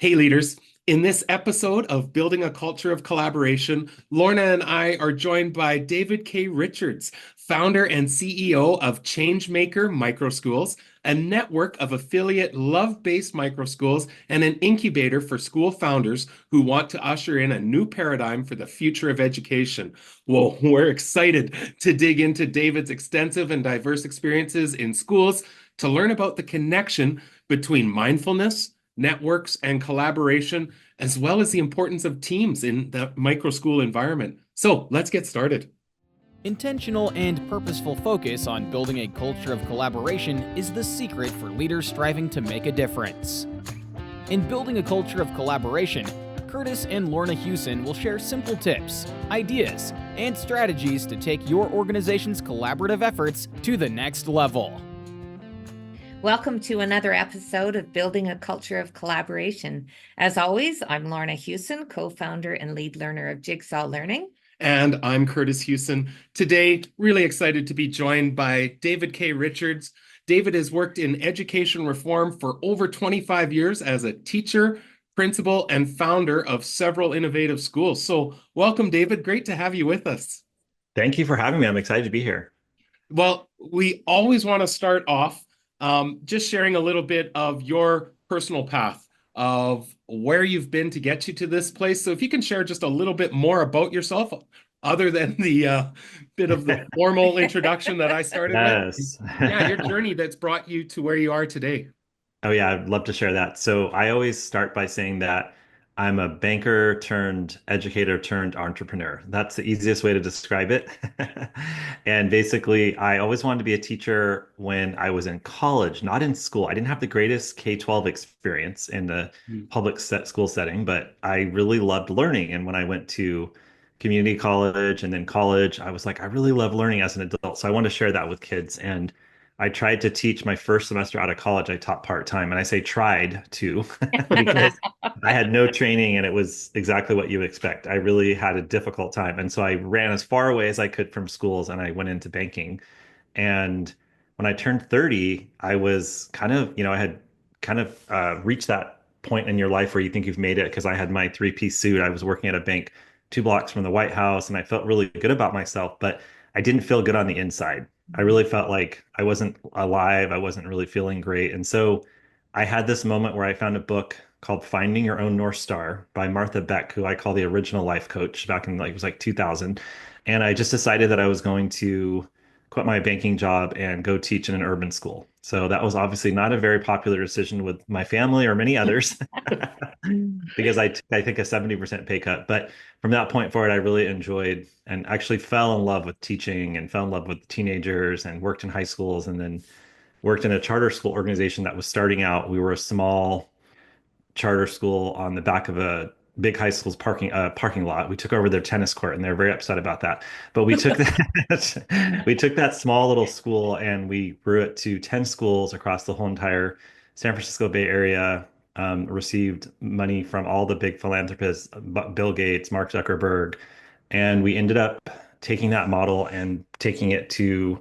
Hey, leaders. In this episode of Building a Culture of Collaboration, Lorna and I are joined by David K. Richards, founder and CEO of Changemaker Microschools, a network of affiliate love-based microschools and an incubator for school founders who want to usher in a new paradigm for the future of education. Well, we're excited to dig into David's extensive and diverse experiences in schools to learn about the connection between mindfulness, networks, and collaboration, as well as the importance of teams in the micro school environment. So let's get started. Intentional and purposeful focus on building a culture of collaboration is the secret for leaders striving to make a difference. In building a culture of collaboration, Kurtis and Lorna Hewson will share simple tips, ideas, and strategies to take your organization's collaborative efforts to the next level. Welcome to another episode of Building a Culture of Collaboration. As always, I'm Lorna Hewson, co-founder and lead learner of Jigsaw Learning. And I'm Kurtis Hewson. Today, really excited to be joined by David K. Richards. David has worked in education reform for over 25 years as a teacher, principal, and founder of several innovative schools. So welcome, David. Great to have you with us. Thank you for having me. I'm excited to be here. Well, we always want to start off just sharing a little bit of your personal path of where you've been to get you to this place. So if you can share just a little bit more about yourself, other than the bit of the formal introduction that I started Yes. with. Yeah, your journey that's brought you to where you are today. Oh, yeah, I'd love to share that. So I always start by saying that I'm a banker turned educator turned entrepreneur. That's the easiest way to describe it. And basically, I always wanted to be a teacher when I was in college, not in school. I didn't have the greatest K-12 experience in the public school setting, but I really loved learning. And when I went to community college and then college, I was like, I really love learning as an adult. So I want to share that with kids. And I tried to teach my first semester out of college. I taught part-time, and I say tried to because I had no training and it was exactly what you would expect. I really had a difficult time. And so I ran as far away as I could from schools and I went into banking. And when I turned 30, I was kind of, I had kind of reached that point in your life where you think you've made it because I had my three-piece suit. I was working at a bank 2 blocks from the White House and I felt really good about myself, but I didn't feel good on the inside. I really felt like I wasn't alive. I wasn't really feeling great. And so I had this moment where I found a book called Finding Your Own North Star by Martha Beck, who I call the original life coach back in it was like 2000. And I just decided that I was going to quit my banking job and go teach in an urban school. So that was obviously not a very popular decision with my family or many others because I think a 70% pay cut. But from that point forward, I really enjoyed and actually fell in love with teaching and fell in love with teenagers and worked in high schools and then worked in a charter school organization that was starting out. We were a small charter school on the back of a big high school's parking lot. We took over their tennis court and they're very upset about that. But we took that we took that small little school and we grew it to 10 schools across the whole entire San Francisco Bay Area. Received money from all the big philanthropists, Bill Gates, Mark Zuckerberg, and we ended up taking that model and taking it to,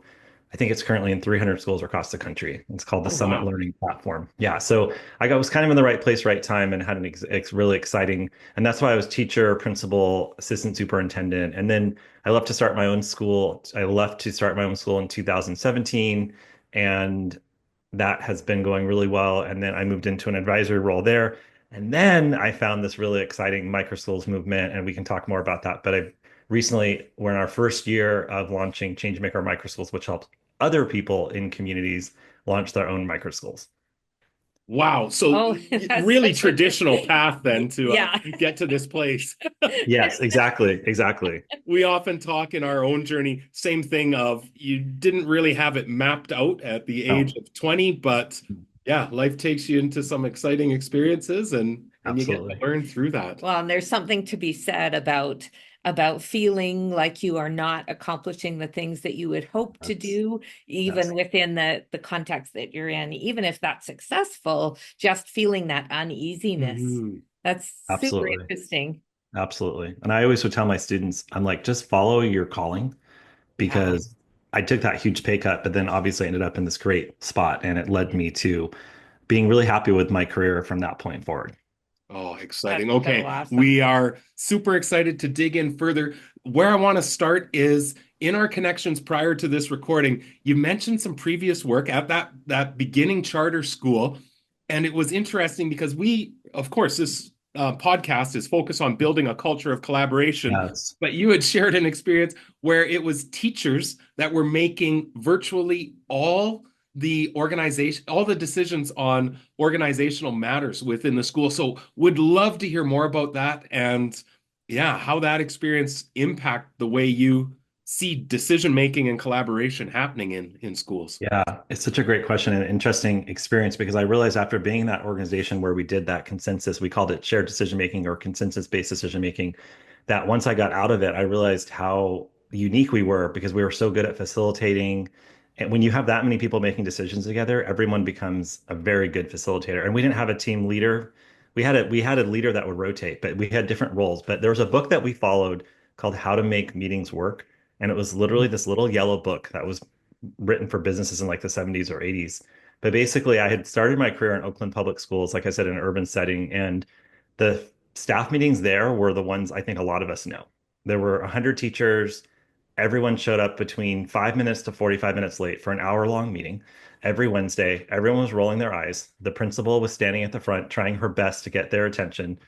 I think it's currently in 300 schools across the country. It's called the Summit Wow. Learning Platform. Yeah, so was kind of in the right place, right time, and had an really exciting. And that's why I was teacher, principal, assistant superintendent, and then I left to start my own school. I left to start my own school in 2017, and that has been going really well. And then I moved into an advisory role there. And then I found this really exciting microschools movement, and we can talk more about that. But we're in our first year of launching Changemaker Microschools, which helps other people in communities launch their own microschools. Wow. So really traditional path then to Yeah. get to this place. Yes, exactly. Exactly. We often talk in our own journey, same thing of you didn't really have it mapped out at the age of 20, but yeah, life takes you into some exciting experiences and you get to learn through that. Well, and there's something to be said about feeling like you are not accomplishing the things that you would hope to do, even within the context that you're in, even if that's successful, just feeling that uneasiness. That's super interesting. Absolutely. And I always would tell my students, I'm like, just follow your calling because I took that huge pay cut, but then obviously ended up in this great spot and it led me to being really happy with my career from that point forward. Oh, exciting. That's so Okay. awesome. We are super excited to dig in further. Where I want to start is in our connections prior to this recording, you mentioned some previous work at that beginning charter school. And it was interesting because of course, this podcast is focused on building a culture of collaboration, Yes. but you had shared an experience where it was teachers that were making virtually all the decisions on organizational matters within the school. So would love to hear more about that and yeah, how that experience impact the way you see decision making and collaboration happening in schools. Yeah, it's such a great question and interesting experience because I realized after being in that organization where we did that consensus, we called it shared decision making or consensus-based decision making, that once I got out of it, I realized how unique we were because we were so good at facilitating. And when you have that many people making decisions together, everyone becomes a very good facilitator. And we didn't have a team leader. We had a leader that would rotate, but we had different roles. But there was a book that we followed called How to Make Meetings Work. And it was literally this little yellow book that was written for businesses in like the 70s or 80s. But basically, I had started my career in Oakland Public Schools, like I said, in an urban setting. And the staff meetings there were the ones I think a lot of us know. There were 100 teachers. Everyone showed up between 5 minutes to 45 minutes late for an hour-long meeting every Wednesday. Everyone was rolling their eyes. The principal was standing at the front trying her best to get their attention.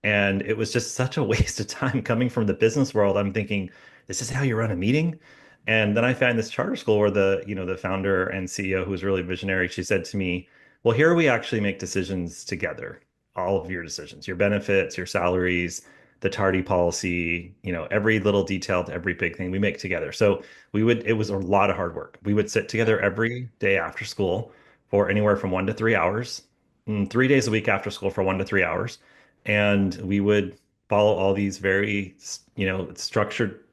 And it was just such a waste of time coming from the business world. I'm thinking, this is how you run a meeting? And then I found this charter school where the founder and CEO, who was really visionary, she said to me, well, here we actually make decisions together, all of your decisions, your benefits, your salaries, the tardy policy, every little detail to every big thing we make together. So it was a lot of hard work. We would sit together every day after school for anywhere from 1 to 3 hours, 3 days a week after school for 1 to 3 hours. And we would follow all these very, structured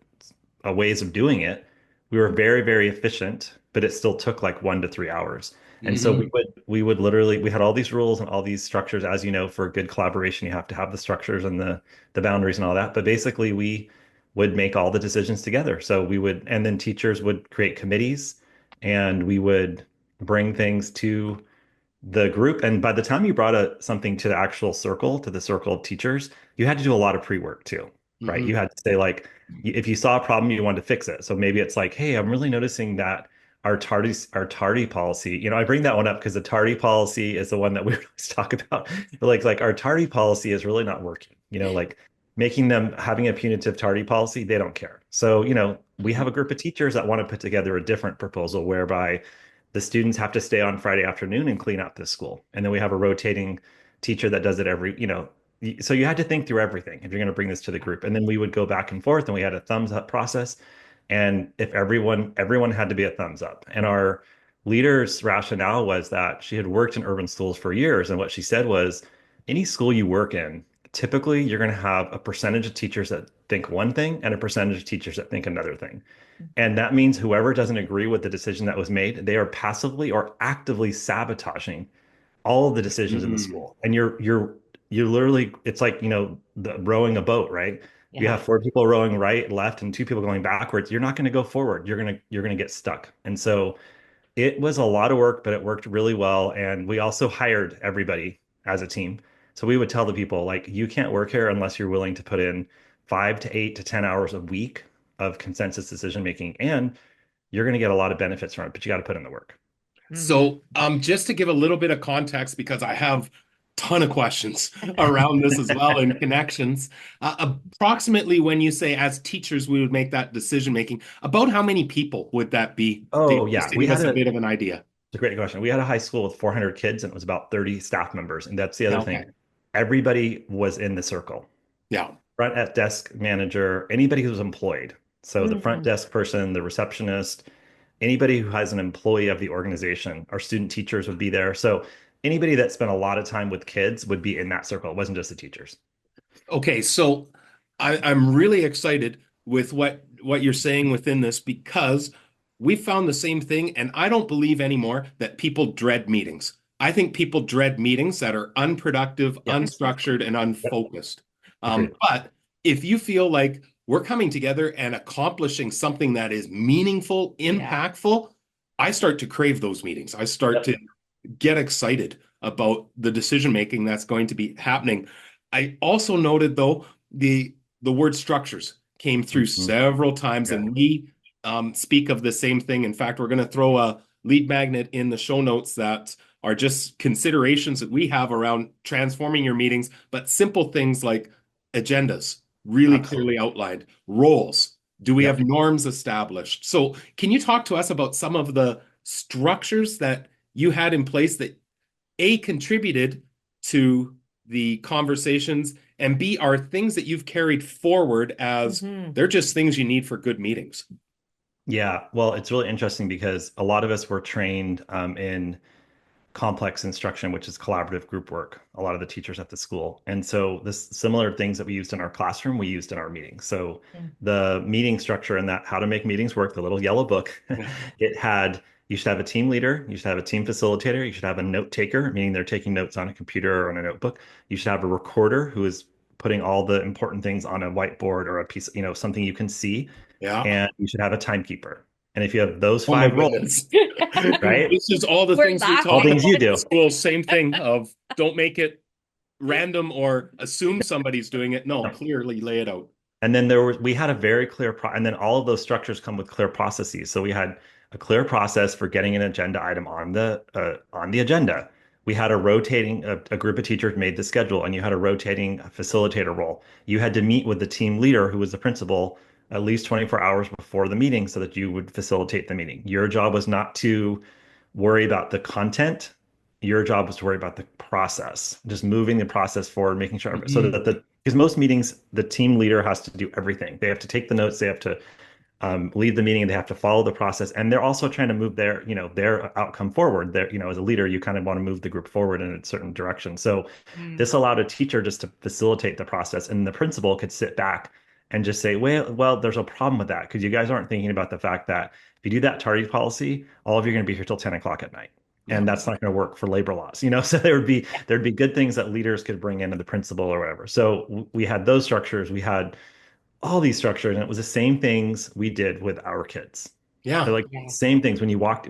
ways of doing it. We were very, very efficient, but it still took like 1 to 3 hours. And so Mhm. we would literally we had all these rules and all these structures. As you know, for good collaboration, you have to have the structures and the boundaries and all that. But basically, we would make all the decisions together. So we would, and then teachers would create committees, and we would bring things to the group. And by the time you brought something to the actual circle, to the circle of teachers, you had to do a lot of pre-work too, right? You Mhm. had to say like, if you saw a problem, you wanted to fix it. So maybe it's like, hey, I'm really noticing that our tardy policy, I bring that one up because the tardy policy is the one that we always talk about. But like our tardy policy is really not working, like making them having a punitive tardy policy, they don't care. So, we have a group of teachers that want to put together a different proposal whereby the students have to stay on Friday afternoon and clean up the school. And then we have a rotating teacher that does it so you had to think through everything if you're going to bring this to the group. And then we would go back and forth and we had a thumbs up process. And if everyone had to be a thumbs up. And our leader's rationale was that she had worked in urban schools for years. And what she said was, any school you work in, typically you're going to have a percentage of teachers that think one thing and a percentage of teachers that think another thing. And that means whoever doesn't agree with the decision that was made, they are passively or actively sabotaging all of the decisions in the Mhm. school. And you're literally, it's like, the rowing a boat, right? You Yeah. have four people rowing right, left, and two people going backwards. You're not going to go forward. You're going to get stuck. And so it was a lot of work, but it worked really well. And we also hired everybody as a team. So we would tell the people, like, you can't work here unless you're willing to put in 5 to 8 to 10 hours a week of consensus decision making. And you're going to get a lot of benefits from it, but you got to put in the work. Hmm. So, just to give a little bit of context, because I have a ton of questions around this as well and connections. Approximately, when you say as teachers we would make that decision making, about how many people would that be, Oh, Dave? Just yeah. to give us a bit of an idea. It's a great question. We had a high school with 400 kids and it was about 30 staff members. And that's the other thing. Okay. Everybody was in the circle. Yeah. Front at desk manager, anybody who was employed. So the front Hmm. desk person, the receptionist, anybody who has an employee of the organization, our student teachers would be there. So anybody that spent a lot of time with kids would be in that circle. It wasn't just the teachers. Okay, so I'm really excited with what you're saying within this because we found the same thing, and I don't believe anymore that people dread meetings. I think people dread meetings that are unproductive, Yeah. unstructured, and Yep. unfocused. Agreed. But if you feel like we're coming together and accomplishing something that is meaningful, Yeah. impactful, I start to crave those meetings. I start Yep. to get excited about the decision making that's going to be happening. I also noted though the word structures came through Mhm. several times, Yeah. and we speak of the same thing. In fact, we're going to throw a lead magnet in the show notes that are just considerations that we have around transforming your meetings, but simple things like agendas, really Absolutely. clearly outlined, roles. Do we have Yep. norms established? So, can you talk to us about some of the structures that you had in place that A, contributed to the conversations, and B, are things that you've carried forward as Mhm. they're just things you need for good meetings? Yeah. Well, it's really interesting because a lot of us were trained in complex instruction, which is collaborative group work, a lot of the teachers at the school. And so this similar things that we used in our classroom, we used in our meetings. So Mm. the meeting structure and that how to make meetings work, the little yellow book, Yeah. it had you should have a team leader, you should have a team facilitator, you should have a note taker, meaning they're taking notes on a computer or on a notebook. You should have a recorder who is putting all the important things on a whiteboard or a piece, something you can see, Yeah. and you should have a timekeeper. And if you have those Oh my five roles, goodness. right? This is all the We're things we All talk laughing. things you about in do. school. Same thing of don't make it random or assume somebody's doing it. No, clearly lay it out. And then we had a very clear and then all of those structures come with clear processes. So we had a clear process for getting an agenda item on the agenda. We had a group of teachers made the schedule, and you had a rotating facilitator role. You had to meet with the team leader, who was the principal, at least 24 hours before the meeting so that you would facilitate the meeting. Your job was not to worry about the content. Your job was to worry about the process, just moving the process forward, making sure so Mhm. that because most meetings, the team leader has to do everything. They have to take the notes, they have to lead the meeting, they have to follow the process, and they're also trying to move their outcome forward. As a leader, you kind of want to move the group forward in a certain direction. So Mm. this allowed a teacher just to facilitate the process, and the principal could sit back and just say, well, there's a problem with that because you guys aren't thinking about the fact that if you do that tardy policy, all of you are going to be here till 10 o'clock at night. Yeah. And that's not going to work for labor laws, So there'd be good things that leaders could bring into the principal or whatever. So we had those structures. We had all these structures, and it was the same things we did with our kids. They're Yeah. like Yeah. same things when you walk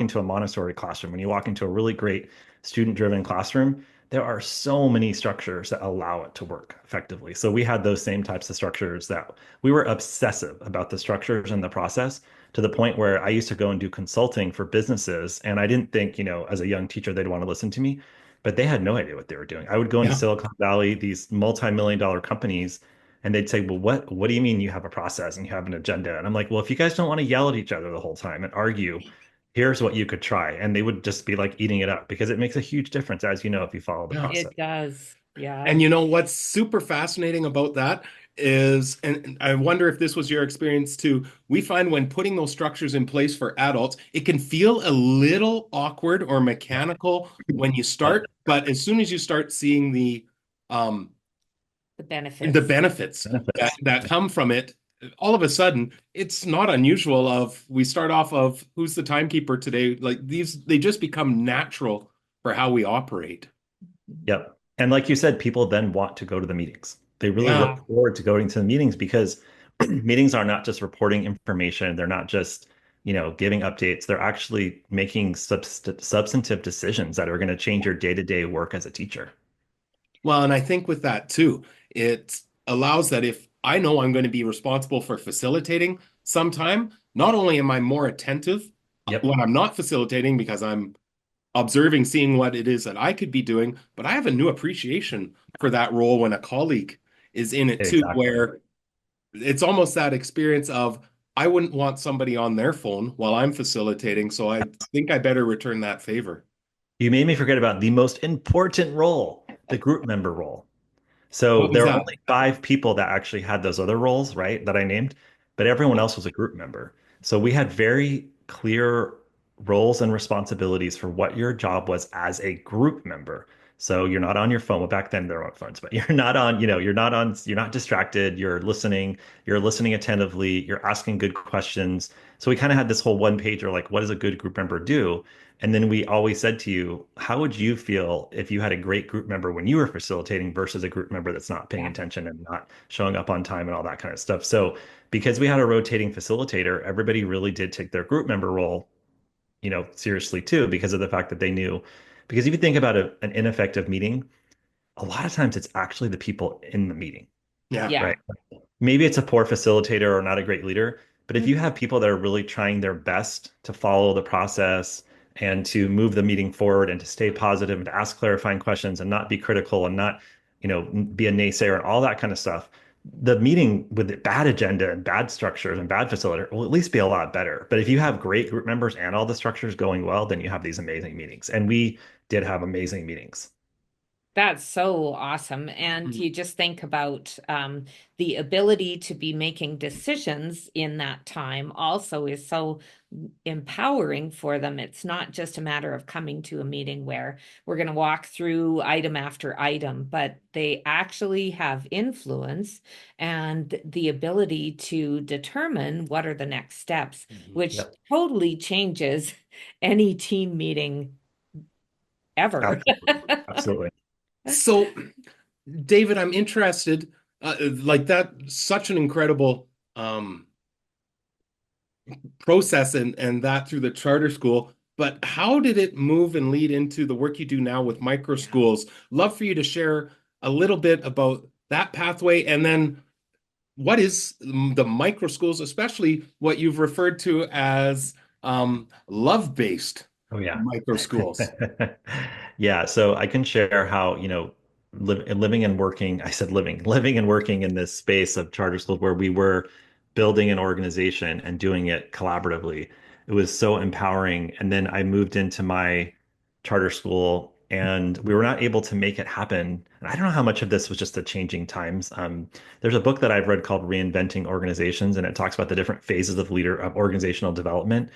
into a Montessori classroom, when you walk into a really great student-driven classroom, there are so many structures that allow it to work effectively. So we had those same types of structures that we were obsessive about the structures and the process to the point where I used to go and do consulting for businesses, and I didn't think, as a young teacher, they'd want to listen to me, but they had no idea what they were doing. I would go into Yeah. Silicon Valley, these multi-million dollar companies, and they'd say, well, what do you mean you have a process and you have an agenda? And I'm like, well, if you guys don't want to yell at each other the whole time and argue, here's what you could try. And they would just be like eating it up because it makes a huge difference, as you know, if you follow the Yeah. process. It does. Yeah. And you know what's super fascinating about that is, and I wonder if this was your experience too, we find when putting those structures in place for adults, it can feel a little awkward or mechanical when you Yep. start, but as soon as you start seeing um The the benefits. benefits that Benefits. that come from it, all of a sudden, it's not unusual of we start off of who's the timekeeper today, like these they just become natural for how we operate. Yep. And like you said, people then want to go to the meetings. They really Yeah. Yeah. look forward to going to the meetings because meetings are not just reporting information. They're not just, giving updates. They're actually making substantive decisions that are going to change your day-to-day work as a teacher. Well, and I think with that too, it allows that if I know I'm going to be responsible for facilitating sometime, not only am I more attentive Yep. when I'm not facilitating because I'm observing, seeing what it is that I could be doing, but I have a new appreciation for that role when a colleague is in it too, Exactly. where it's almost that experience of I wouldn't want somebody on their phone while I'm facilitating, so I think I better return that favor. You made me forget about the most important role, the group member role. So What was there are that? only five people that actually had those other roles, right, that I named, but everyone else was a group member. So we had very clear roles and responsibilities for what your job was as a group member. So you're not on your phone. Well, back then there weren't phones, but you're not distracted. You're listening attentively, you're asking good questions. So we kind of had this whole one pager, like, what does a good group member do? And then we always said to you, how would you feel if you had a great group member when you were facilitating versus a group member that's not paying Yeah. attention and not showing up on time and all that kind of stuff? So because we had a rotating facilitator, everybody really did take their group member role, seriously too, because of the fact that they knew. Because if you think about an ineffective meeting, a lot of times it's actually the people in the meeting, Yeah. Yeah. right? Maybe it's a poor facilitator or not a great leader, but if you Mhm. have people that are really trying their best to follow the process and to move the meeting forward and to stay positive and to ask clarifying questions and not be critical and not, be a naysayer and all that kind of stuff, the meeting with bad agenda and bad structures and bad facilitator will at least be a lot better. But if you have great group members and all the structures going well, then you have these amazing meetings. And we did have amazing meetings. That's so awesome. And Mhm. you just think about the ability to be making decisions in that time also is so empowering for them. It's not just a matter of coming to a meeting where we're going to walk through item after item, but they actually have influence and the ability to determine what are the next steps, Mhm. which Yep, totally changes any team meeting ever. absolutely. Absolutely. So, David, I'm interested, like that, such an incredible process and that through the charter school. But how did it move and lead into the work you do now with micro schools? Love for you to share a little bit about that pathway and then what is the micro schools, especially what you've referred to as love-based Oh yeah. micro schools. Yeah, so I can share how, living and working, I said living and working in this space of charter schools where we were building an organization and doing it collaboratively. It was so empowering. And then I moved into my charter school and we were not able to make it happen. And I don't know how much of this was just the changing times. There's a book that I've read called Reinventing Organizations, and it talks about the different phases of organizational development,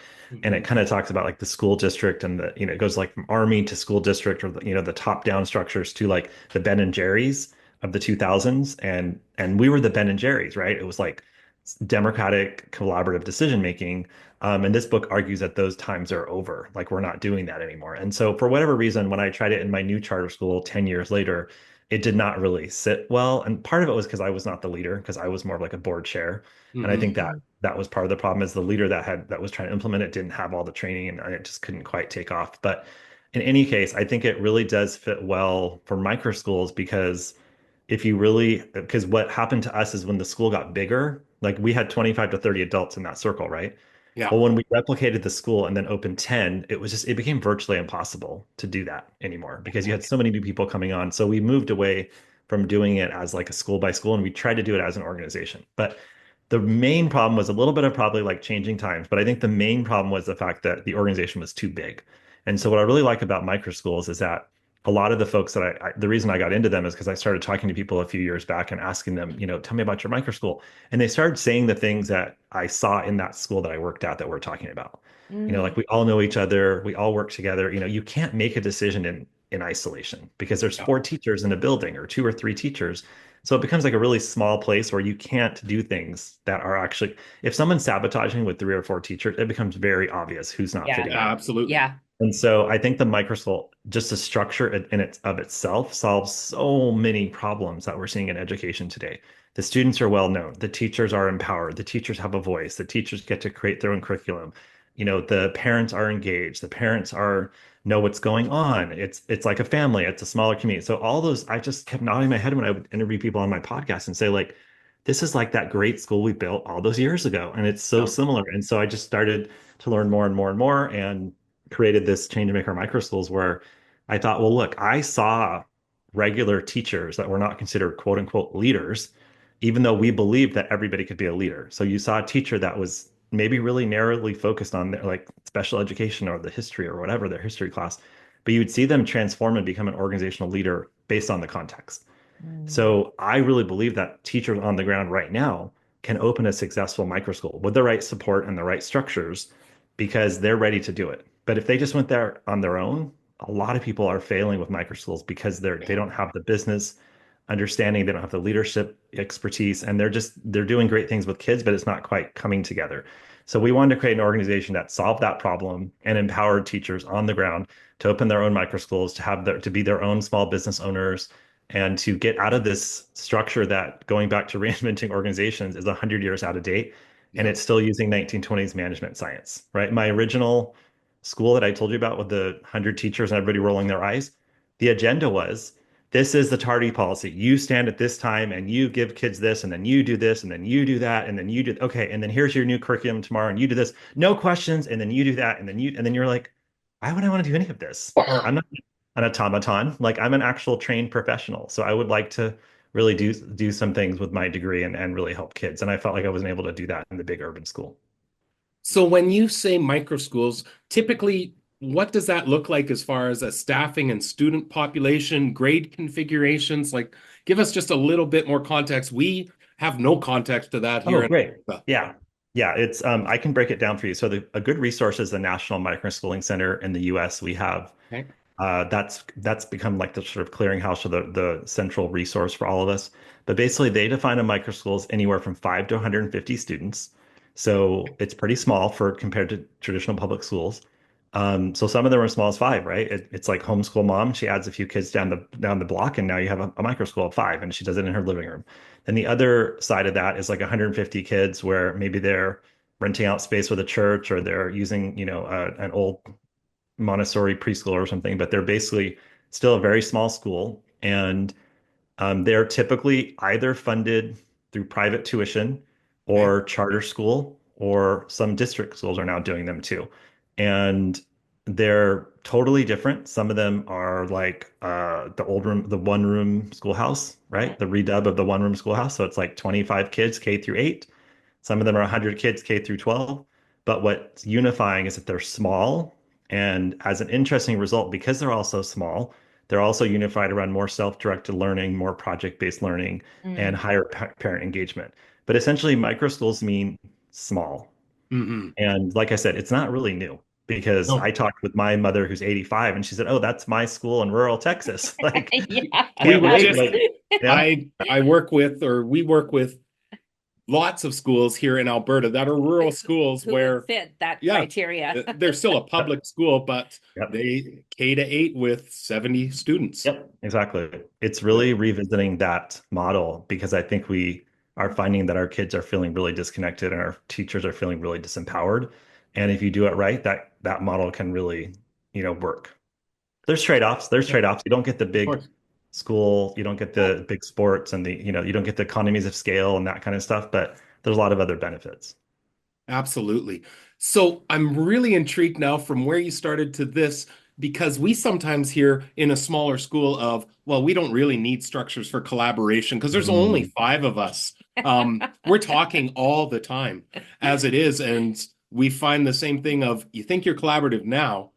and Mhm. it kind of talks about like the school district and it goes like from army to school district, or the top down structures to like the Ben and Jerry's of the 2000s. And we were the Ben and Jerry's, right? It was like democratic collaborative decision making. And this book argues that those times are over, like we're not doing that anymore. And so for whatever reason, when I tried it in my new charter school 10 years later, it did not really sit well. And part of it was because I was not the leader, because I was more of like a board chair. And I think Mhm. that Mhm. that was part of the problem, is the leader that was trying to implement it didn't have all the training, and it just couldn't quite take off. But in any case, I think it really does fit well for micro schools, because because what happened to us is when the school got bigger, like we had 25 to 30 adults in that circle, right? Yeah. Well, when we replicated the school and then opened 10, it became virtually impossible to do that anymore because you had so many new people coming on. So we moved away from doing it as like a school by school, and we tried to do it as an organization. But the main problem was a little bit of probably like changing times, but I think the main problem was the fact that the organization was too big. And so what I really like about micro schools is that a lot of the folks that the reason I got into them is because I started talking to people a few years back and asking them, tell me about your micro school. And they started saying the things that I saw in that school that I worked at that we're talking about. Mm. Like we all know each other, we all work together. You can't make a decision in isolation because there's Yeah. four teachers in a building or two or three teachers. So it becomes like a really small place where you can't do things that are actually, if someone's sabotaging with three or four teachers, it becomes very obvious who's not Yeah. fitting in. Absolutely. Yeah. And so I think the microscope, just the structure in its of itself, solves so many problems that we're seeing in education today. The students are well known, the teachers are empowered, the teachers have a voice, the teachers get to create their own curriculum. The parents are engaged, the parents are know what's going on. It's like a family, it's a smaller community. So all those, I just kept nodding my head when I would interview people on my podcast and say, like, this is like that great school we built all those years ago. And it's so Yeah. similar. And so I just started to learn more and more and more, and created this Changemaker micro schools where I thought, well, look, I saw regular teachers that were not considered quote unquote leaders, even though we believed that everybody could be a leader. So you saw a teacher that was maybe really narrowly focused on their like special education or the history or whatever, their history class, but you would see them transform and become an organizational leader based on the context. Mm. So I really believe that teachers on the ground right now can open a successful micro school with the right support and the right structures because they're ready to do it. But if they just went there on their own, a lot of people are failing with micro schools because they Yeah. don't have the business understanding, they don't have the leadership expertise, and they're doing great things with kids, but it's not quite coming together. So we wanted to create an organization that solved that problem and empowered teachers on the ground to open their own micro schools, to be their own small business owners, and to get out of this structure that, going back to reinventing organizations, is 100 years out of date, and Yeah. it's still using 1920s management science, right? My original school that I told you about with the 100 teachers and everybody rolling their eyes, the agenda was this is the tardy policy. You stand at this time and you give kids this, and then you do this, and then you do that, and then you do, okay, and then here's your new curriculum tomorrow, and you do this, no questions, and then you do that, and then you're like, why would I want to do any of this? I'm not an automaton. Like I'm an actual trained professional. So I would like to really do some things with my degree and really help kids. And I felt like I wasn't able to do that in the big urban school. So when you say micro schools, typically, what does that look like as far as a staffing and student population, grade configurations? Like, give us just a little bit more context. We have no context to that Oh, here in great. Alberta. Yeah. Yeah, it's I can break it down for you. So a good resource is the National Microschooling Center in the US. We have Okay. that's become like the sort of clearinghouse or the central resource for all of us. But basically, they define a microschool as anywhere from 5 to 150 students. So it's pretty small for compared to traditional public schools. So some of them are as small as five, right? It's like homeschool mom. She adds a few kids down the block, and now you have a microschool of five, and she does it in her living room. And the other side of that is like 150 kids, where maybe they're renting out space with a church, or they're using, an old Montessori preschool or something, but they're basically still a very small school. And they're typically either funded through private tuition Okay. or charter school, or some district schools are now doing them too. And they're totally different. Some of them are like the one room schoolhouse, right? The redub of the one room schoolhouse. So it's like 25 kids, K through 8. Some of them are 100 kids, K through 12. But what's unifying is that they're small. And as an interesting result, because they're all so small, they're also unified around more self-directed learning, more project-based learning, and Mm. higher parent engagement. But essentially, micro schools mean small. Hmm. And like I said, it's not really new because I No. talked with my mother who's 85 and she said, "Oh, that's my school in rural Texas." Like, We can't were wait. Yes. just, Like, yeah. I work with, or we work with lots of schools here in Alberta that are rural schools Who would where, fit that yeah, criteria? they're still a Yep. public school, but Yep. they K-8 with 70 students. Yep, exactly. It's really revisiting that model because I think we are finding that our kids are feeling really disconnected and our teachers are feeling really disempowered. And if you do it right, that model can really, work. There's trade-offs. There's Yeah, of trade-offs. You don't get the big course. school, you don't get the big sports and you don't get the economies of scale and that kind of stuff, but there's a lot of other benefits. Absolutely. So I'm really intrigued now from where you started to this, because we sometimes hear in a smaller school of, well, we don't really need structures for collaboration because there's only Mm. five of us. We're talking all the time as it is. And we find the same thing of, you think you're collaborative now,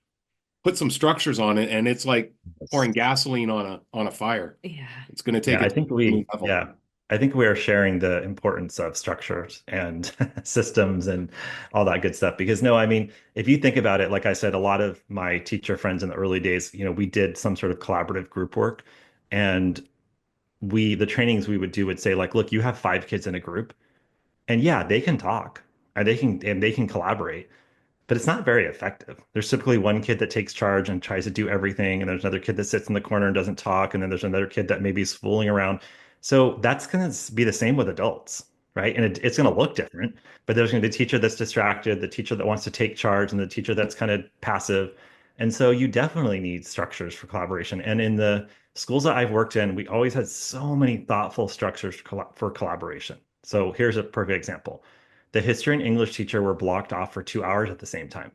put some structures on it, and it's like pouring gasoline on a fire. Yeah. It's going to take Yeah, it to a new level. I think we are sharing the importance of structures and systems and all that good stuff. Because no, I mean, if you think about it, like I said, a lot of my teacher friends in the early days, we did some sort of collaborative group work, and the trainings we would do would say like, look, you have 5 kids in a group, and yeah, they can talk and they can collaborate, but it's not very effective. There's typically one kid that takes charge and tries to do everything, and there's another kid that sits in the corner and doesn't talk, and then there's another kid that maybe is fooling around. So that's going to be the same with adults, right? And it's going to look different, but there's going to be the teacher that's distracted, the teacher that wants to take charge, and the teacher that's kind of passive. And so you definitely need structures for collaboration. And in the schools that I've worked in, we always had so many thoughtful structures for collaboration. So here's a perfect example. The history and English teacher were blocked off for 2 hours at the same time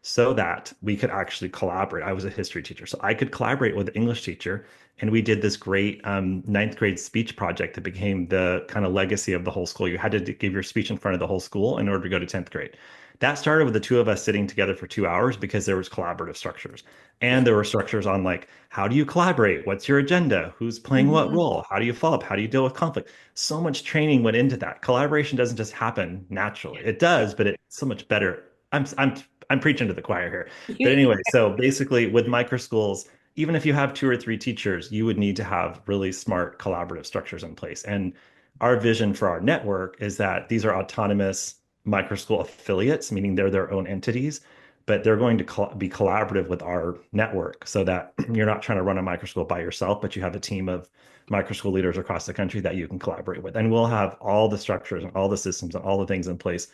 so that we could actually collaborate. I was a history teacher, so I could collaborate with the English teacher. And we did this great ninth grade speech project that became the kind of legacy of the whole school. You had to give your speech in front of the whole school in order to go to 10th grade. That started with the two of us sitting together for 2 hours because there was collaborative structures. And there were structures on like, how do you collaborate? What's your agenda? Who's playing what Mhm. role? How do you follow up? How do you deal with conflict? So much training went into that. Collaboration doesn't just happen naturally. It does, but it's so much better. I'm preaching to the choir here. But anyway, so basically with micro schools, even if you have 2 or 3 teachers, you would need to have really smart collaborative structures in place. And our vision for our network is that these are autonomous micro school affiliates, meaning they're their own entities, but they're going to be collaborative with our network so that you're not trying to run a micro school by yourself, but you have a team of micro school leaders across the country that you can collaborate with. And we'll have all the structures and all the systems and all the things in place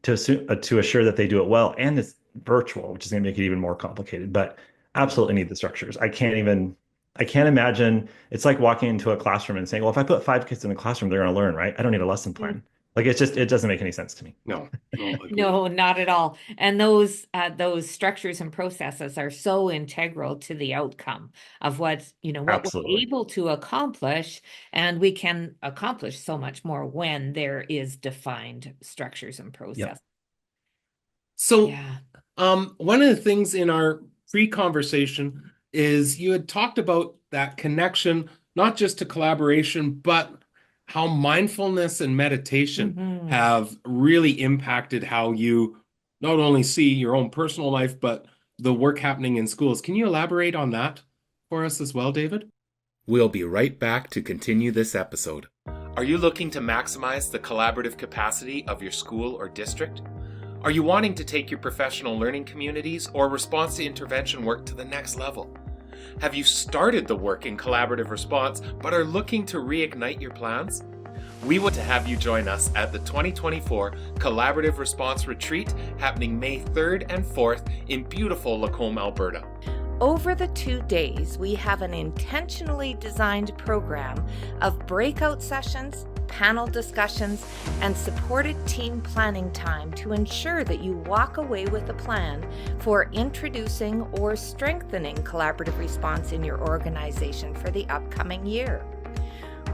to assure that they do it well. And it's virtual, which is going to make it even more complicated. But absolutely need the structures. I can't even I can't imagine it's like walking into a classroom and saying, well, if I put 5 kids in the classroom, they're going to learn, right? I don't need a lesson plan. Like it's just, it doesn't make any sense to me. No, no, agree. No, not at all. And those structures and processes are so integral to the outcome of what we're Absolutely. able to accomplish. And we can accomplish so much more when there is defined structures and Yep. process. So, Yeah. one of the things in our pre-conversation is you had talked about that connection, not just to collaboration, but how mindfulness and meditation Mhm. have really impacted how you not only see your own personal life, but the work happening in schools. Can you elaborate on that for us as well, David? We'll be right back to continue this episode. Are you looking to maximize the collaborative capacity of your school or district? Are you wanting to take your professional learning communities or response to intervention work to the next level? Have you started the work in collaborative response but are looking to reignite your plans? We want to have you join us at the 2024 Collaborative Response Retreat happening May 3rd and 4th in beautiful Lacombe, Alberta. Over the 2 days, we have an intentionally designed program of breakout sessions, panel discussions, and supported team planning time to ensure that you walk away with a plan for introducing or strengthening collaborative response in your organization for the upcoming year.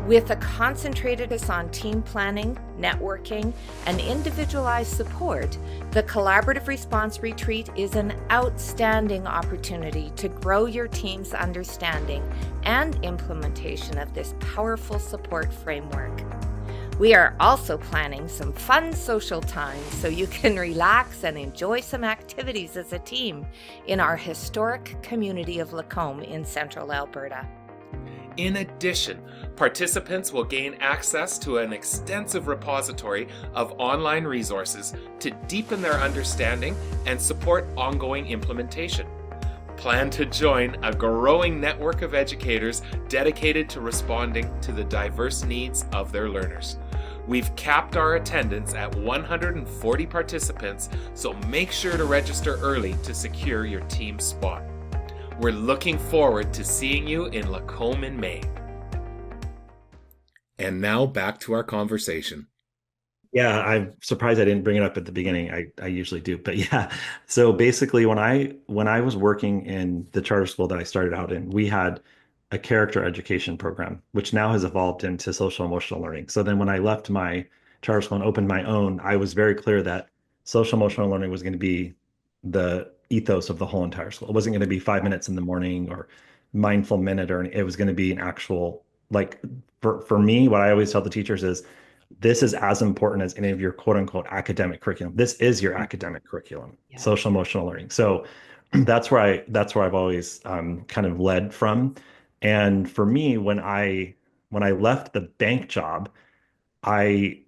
With a concentrated focus on team planning, networking, and individualized support, the Collaborative Response Retreat is an outstanding opportunity to grow your team's understanding and implementation of this powerful support framework. We are also planning some fun social times so you can relax and enjoy some activities as a team in our historic community of Lacombe in central Alberta. In addition, participants will gain access to an extensive repository of online resources to deepen their understanding and support ongoing implementation. Plan to join a growing network of educators dedicated to responding to the diverse needs of their learners. We've capped our attendance at 140 participants, so make sure to register early to secure your team spot. We're looking forward to seeing you in Lacombe in May. And now back to our conversation. Yeah, I'm surprised I didn't bring it up at the beginning. I usually do, but yeah. So basically, when I was working in the charter school that I started out in, we had a character education program, which now has evolved into social emotional learning. So then when I left my charter school and opened my own, I was very clear that social emotional learning was going to be the ethos of the whole entire school. It wasn't going to be 5 minutes in the morning or mindful minute, or it was going to be an actual like for me, what I always tell the teachers is this is as important as any of your quote unquote academic curriculum. This is your academic curriculum, Yeah. social emotional learning. So that's where I've always kind of led from. And for me, when I left the bank job, I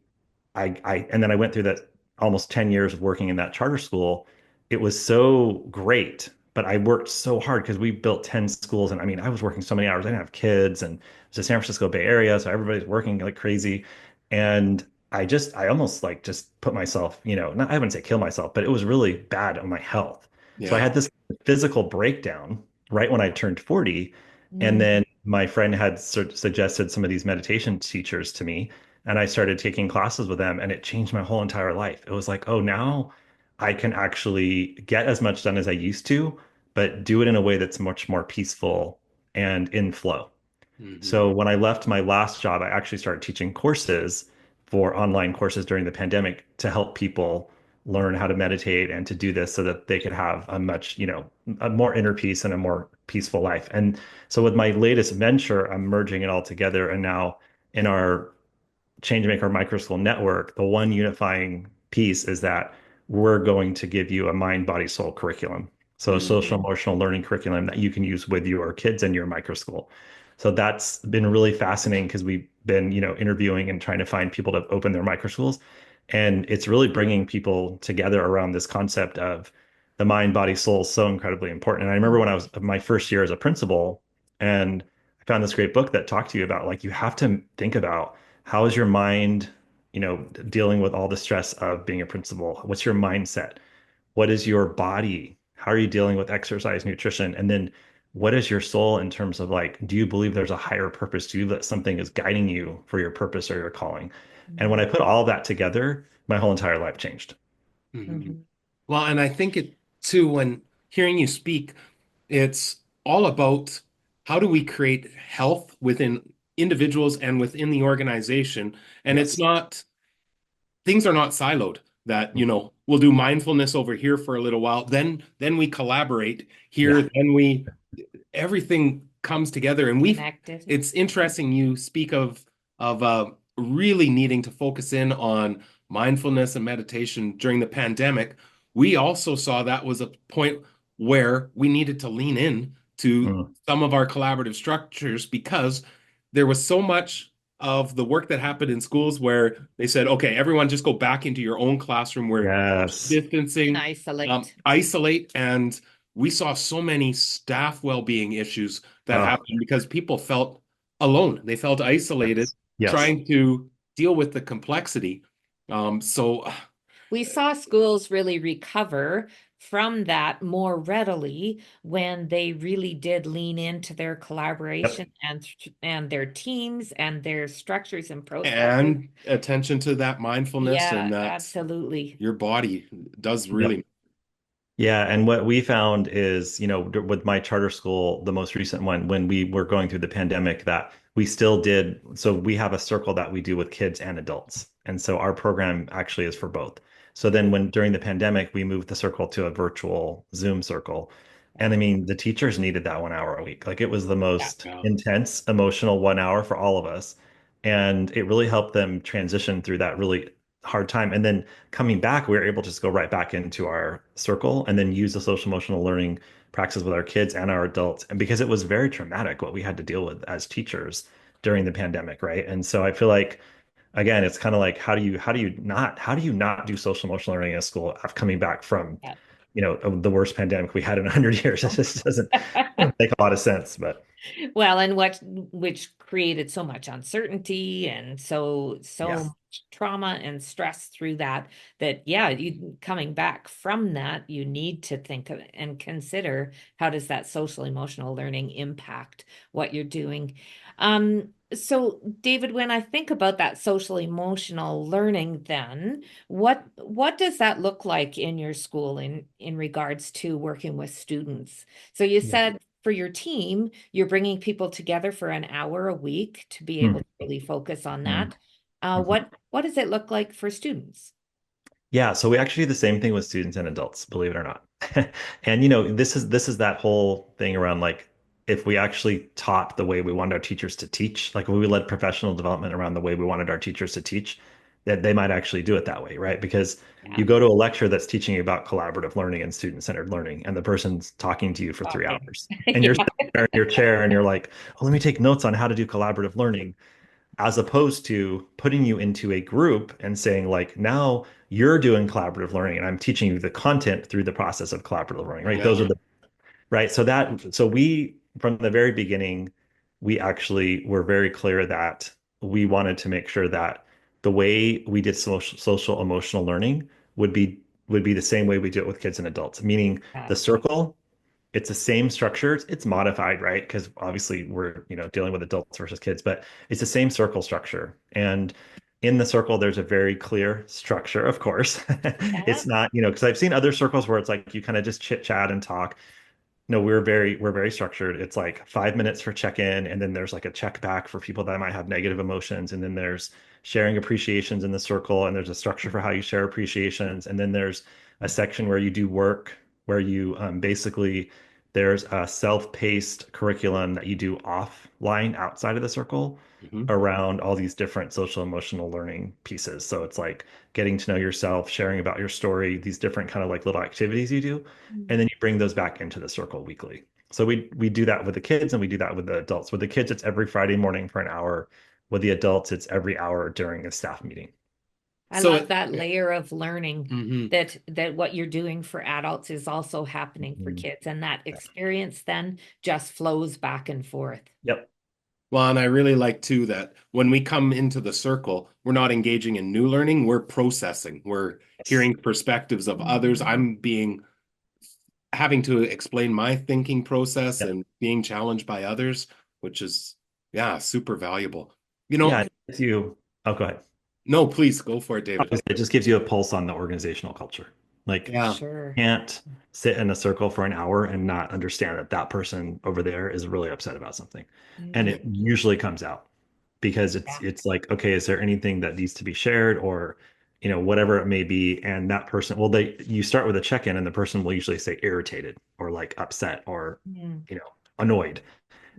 and then I went through that almost 10 years of working in that charter school. It was so great, but I worked so hard because we built 10 schools. And I mean, I was working so many hours. I didn't have kids and it was the San Francisco Bay Area. So everybody's working like crazy. And I almost like just put myself, not, I wouldn't say kill myself, but it was really bad on my health. So I Yeah. had this physical breakdown right when I turned 40. And Mm. then my friend had suggested some of these meditation teachers to me and I started taking classes with them and it changed my whole entire life. It was like, oh, now I can actually get as much done as I used to, but do it in a way that's much more peaceful and in flow. Mhm. So when I left my last job, I actually started teaching courses for online courses during the pandemic to help people learn how to meditate and to do this so that they could have a much, a more inner peace and a more peaceful life. And so with my latest venture, I'm merging it all together. And now in our Changemaker Micro School network, the one unifying piece is that we're going to give you a mind, body, soul curriculum. So a social Mhm. emotional learning curriculum that you can use with your kids in your micro school. So that's been really fascinating because we've been, interviewing and trying to find people to open their micro schools. And it's really bringing people together around this concept of the mind, body, soul is so incredibly important. And I remember when I was my first year as a principal and I found this great book that talked to you about like you have to think about how is your mind, dealing with all the stress of being a principal? What's your mindset? What is your body? How are you dealing with exercise, nutrition? And then what is your soul in terms of like, do you believe there's a higher purpose to you, that something is guiding you for your purpose or your calling? And when I put all of that together, my whole entire life changed. Mhm. Mhm. Well, and I think it too, when hearing you speak, it's all about how do we create health within individuals and within the organization. And it's Yes. not, things are not siloed that, we'll do mindfulness over here for a little while, then we collaborate here, Yeah. then we everything comes together. And Connected. it's interesting you speak of really needing to focus in on mindfulness and meditation during the pandemic. We also saw that was a point where we needed to lean in to Mm. some of our collaborative structures because there was so much of the work that happened in schools where they said, okay, everyone just go back into your own classroom where Yes. And distancing, isolate. isolate. And we saw so many staff well-being issues that Oh, happened because people felt alone. They felt isolated, yes. Yes. trying to deal with the complexity. So We saw schools really recover from that more readily when they really did lean into their Yep. collaboration and their teams and their structures and processes. and attention to that mindfulness Yeah, and that absolutely. your body does Yep. really. Yeah, and what we found is, with my charter school, the most recent one, when we were going through the pandemic, that we still did. So we have a circle that we do with kids and adults. And so our program actually is for both. So then when during the pandemic, we moved the circle to a virtual Zoom circle. And I mean, the teachers needed that 1 hour a week. Like it was the Yeah. most intense, emotional 1 hour for all of us. And it really helped them transition through that really hard time. And then coming back, we were able to just go right back into our circle and then use the social emotional learning practices with our kids and our adults. And because it was very traumatic what we had to deal with as teachers during the pandemic, right? And so I feel like again, it's kind of like how do you not do social emotional learning in school after coming back from, Yeah. the worst pandemic we had in 100 years. It just doesn't make a lot of sense, but Well, and which created so much uncertainty and so yes. much trauma and stress through that yeah, you coming back from that, you need to think of and consider how does that social emotional learning impact what you're doing. So David, when I think about that social emotional learning, then what does that look like in your school in regards to working with students? So you Yeah. said for your team, you're bringing people together for an hour a week to be able Mhm. to really focus on Mhm. that. Mhm. What does it look like for students? Yeah, so we actually do the same thing with students and adults, believe it or not. And this is that whole thing around like if we actually taught the way we wanted our teachers to teach, like if we led professional development around the way we wanted our teachers to teach, that they might actually do it that way, right? Because Yeah. you go to a lecture that's teaching you about collaborative learning and student-centered learning, and the person's talking to you for three Okay. hours. And you're Yeah. sitting there in your chair and you're like, oh, let me take notes on how to do collaborative learning as opposed to putting you into a group and saying like now you're doing collaborative learning and I'm teaching you the content through the process of collaborative learning, right? Those are Yeah. the right. So we from the very beginning, we actually were very clear that we wanted to make sure that the way we did social emotional learning would be the same way we do it with kids and adults, meaning the circle, it's the same structure. It's modified, right? Because obviously we're, dealing with adults versus kids, but it's the same circle structure. And in the circle, there's a very clear structure, of course. Yeah. It's not, because I've seen other circles where it's like you kind of just chit chat and talk. No, we're very structured. It's like 5 minutes for check-in, and then there's like a check back for people that might have negative emotions, and then there's sharing appreciations in the circle, and there's a structure for how you share appreciations, and then there's a section where you do work, where you basically there's a self-paced curriculum that you do offline outside of the circle Mhm. around all these different social emotional learning pieces. So it's like getting to know yourself, sharing about your story, these different kind of like little activities you do, and then you bring those back into the circle weekly. So we do that with the kids and we do that with the adults. With the kids, it's every Friday morning for an hour. With the adults, it's every hour during a staff meeting. I So love that layer of learning mhm. that what you're doing for adults is also happening for Mhm. kids, and that experience then just flows back and forth. Yep. Well, and I really like too that when we come into the circle, we're not engaging in new learning, we're processing, we're Yes. hearing perspectives of others. I'm being having to explain my thinking process Yep. and being challenged by others, which is, yeah, super valuable. You know, Yeah, it gives you. Oh, go ahead. no, please go for it, David. It just gives you a pulse on the organizational culture. Like, Yeah. Sure. can't sit in a circle for an hour and not understand that that person over there is really upset about something. And Mm, it usually comes out because yeah. it's like, okay, is there anything that needs to be shared or whatever it may be? And that person, well, you start with a check-in and the person will usually say irritated or like upset or Mm, annoyed.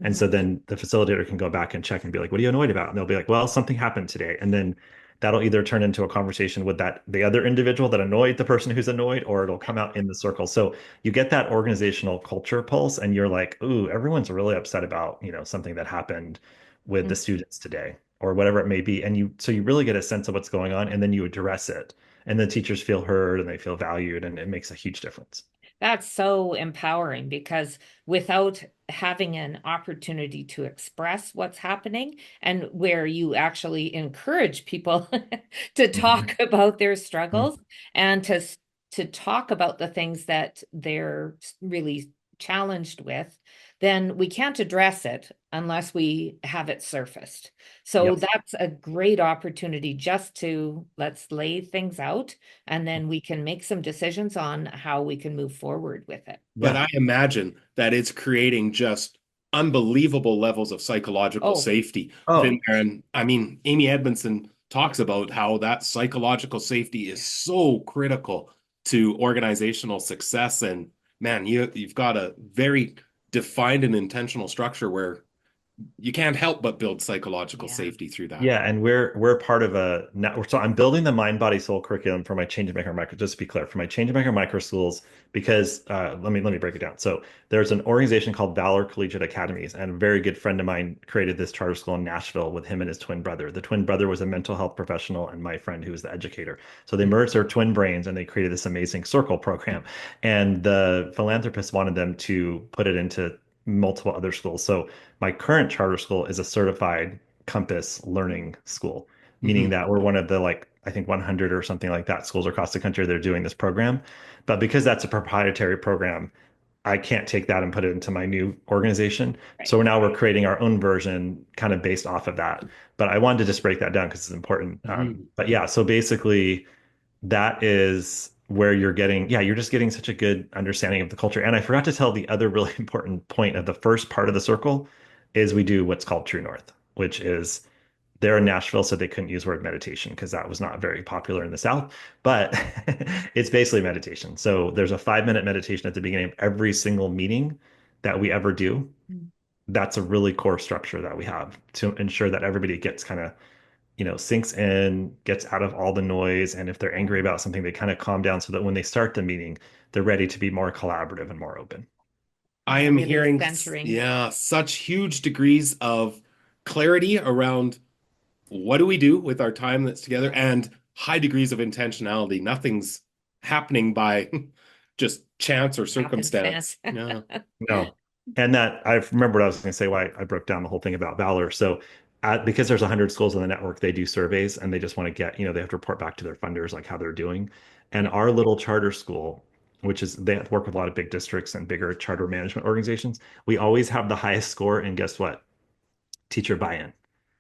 And mhm. so then the facilitator can go back and check and be like, what are you annoyed about? And they'll be like, well, something happened today. And then that'll either turn into a conversation with the other individual that annoyed the person who's annoyed, or it'll come out in the circle. So you get that organizational culture pulse and you're like, ooh, everyone's really upset about, something that happened with the Mm. students today or whatever it may be. And so you really get a sense of what's going on and then you address it. And the teachers feel heard and they feel valued and it makes a huge difference. That's so empowering because without having an opportunity to express what's happening and where you actually encourage people to Mhm. talk about their Mhm. struggles and to talk about the things that they're really challenged with, then we can't address it unless we have it surfaced. So Yep. that's a great opportunity just to let's lay things out and then we can make some decisions on how we can move forward with it. But Yeah. I imagine that it's creating just unbelievable levels of psychological Oh, safety within Oh, there. And I mean, Amy Edmondson talks about how that psychological safety is so critical to organizational success. And man, you've got a very defined and intentional structure where you can't help but build psychological yeah. safety through that. yeah, and we're part of a network. So I'm building the mind body soul curriculum for my Changemaker micro. Just to be clear, for my Changemaker micro schools, because let me break it down. So there's an organization called Valor Collegiate Academies, and a very good friend of mine created this charter school in Nashville with him and his twin brother. The twin brother was a mental health professional, and my friend who was the educator. So they Mm. merged their twin brains and they created this amazing circle program. And the philanthropist wanted them to put it into multiple other schools. So my current charter school is a certified Compass Learning School, meaning Mhm. that we're one of the like I think 100 or something like that schools across the country that are doing this program. But because that's a proprietary program, I can't take that and put it into my new organization. Right. So now we're creating our own version kind of based off of that. But I wanted to just break that down because it's important. Mhm. But yeah, so basically that is where you're just getting such a good understanding of the culture. And I forgot to tell the other really important point of the first part of the circle is we do what's called True North, which is they're in Nashville, so they couldn't use word meditation because that was not very popular in the South. But it's basically meditation. So there's a 5-minute meditation at the beginning of every single meeting that we ever do. Mm. That's a really core structure that we have to ensure that everybody gets kind of sinks in, gets out of all the noise. And if they're angry about something, they kind of calm down so that when they start the meeting, they're ready to be more collaborative and more open. I Yeah, am really hearing, centering. yeah, such huge degrees of clarity around what do we do with our time that's together and high degrees of intentionality. Nothing's happening by just chance or Happenstance. circumstance. Yeah. No. And that I remember what I was going to say, why I broke down the whole thing about Valor. So because there's 100 schools in the network, they do surveys and they just want to get, they have to report back to their funders like how they're doing. And Yeah. our little charter school, which is they work with a lot of big districts and bigger charter management organizations, we always have the highest score. And guess what? Teacher buy-in.